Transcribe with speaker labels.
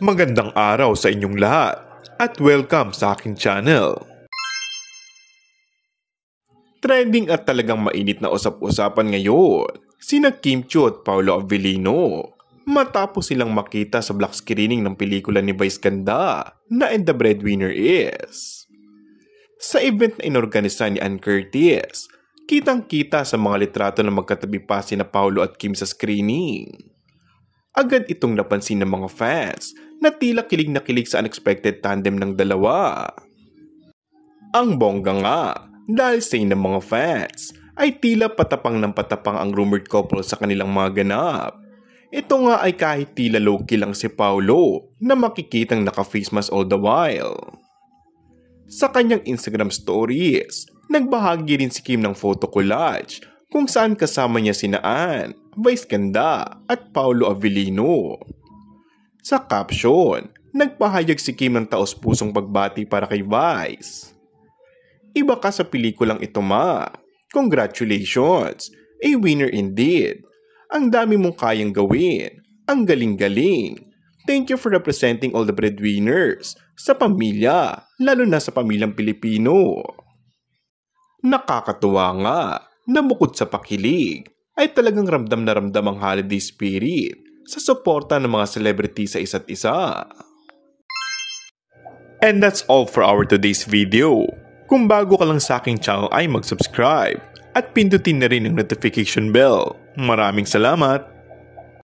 Speaker 1: Magandang araw sa inyong lahat at welcome sa aking channel. Trending at talagang mainit na usap-usapan ngayon sina Kim Chiu at Paolo Avellino matapos silang makita sa black screening ng pelikula ni Vice Ganda na And the Breadwinner Is. Sa event na inorganisa ni Ann Curtis, kitang-kita sa mga litrato na magkatabi pa sina Paolo at Kim sa screening. Agad itong napansin ng mga fans na tila kilig na kilig sa unexpected tandem ng dalawa. Ang bongga nga dahil say ng mga fans ay tila patapang ng patapang ang rumored couple sa kanilang mga ganap. Ito nga ay kahit tila low-key lang si Paolo na makikitang naka-face mask all the while. Sa kanyang Instagram stories, nagbahagi rin si Kim ng photo collage kung saan kasama niya sina Ann, Vice Ganda at Paolo Avellino. Sa caption, nagpahayag si Kim ng taos-pusong pagbati para kay Vice. Iba ka sa pelikulang ito ma. Congratulations! A winner indeed. Ang dami mong kayang gawin. Ang galing-galing. Thank you for representing all the breadwinners sa pamilya, lalo na sa pamilyang Pilipino. Nakakatuwa nga na bukod sa pakilig, ay talagang ramdam na ramdam ang holiday spirit sa suporta ng mga celebrity sa isa't isa. And that's all for our today's video. Kung bago ka lang sa aking channel ay mag-subscribe at pindutin na rin ang notification bell. Maraming salamat!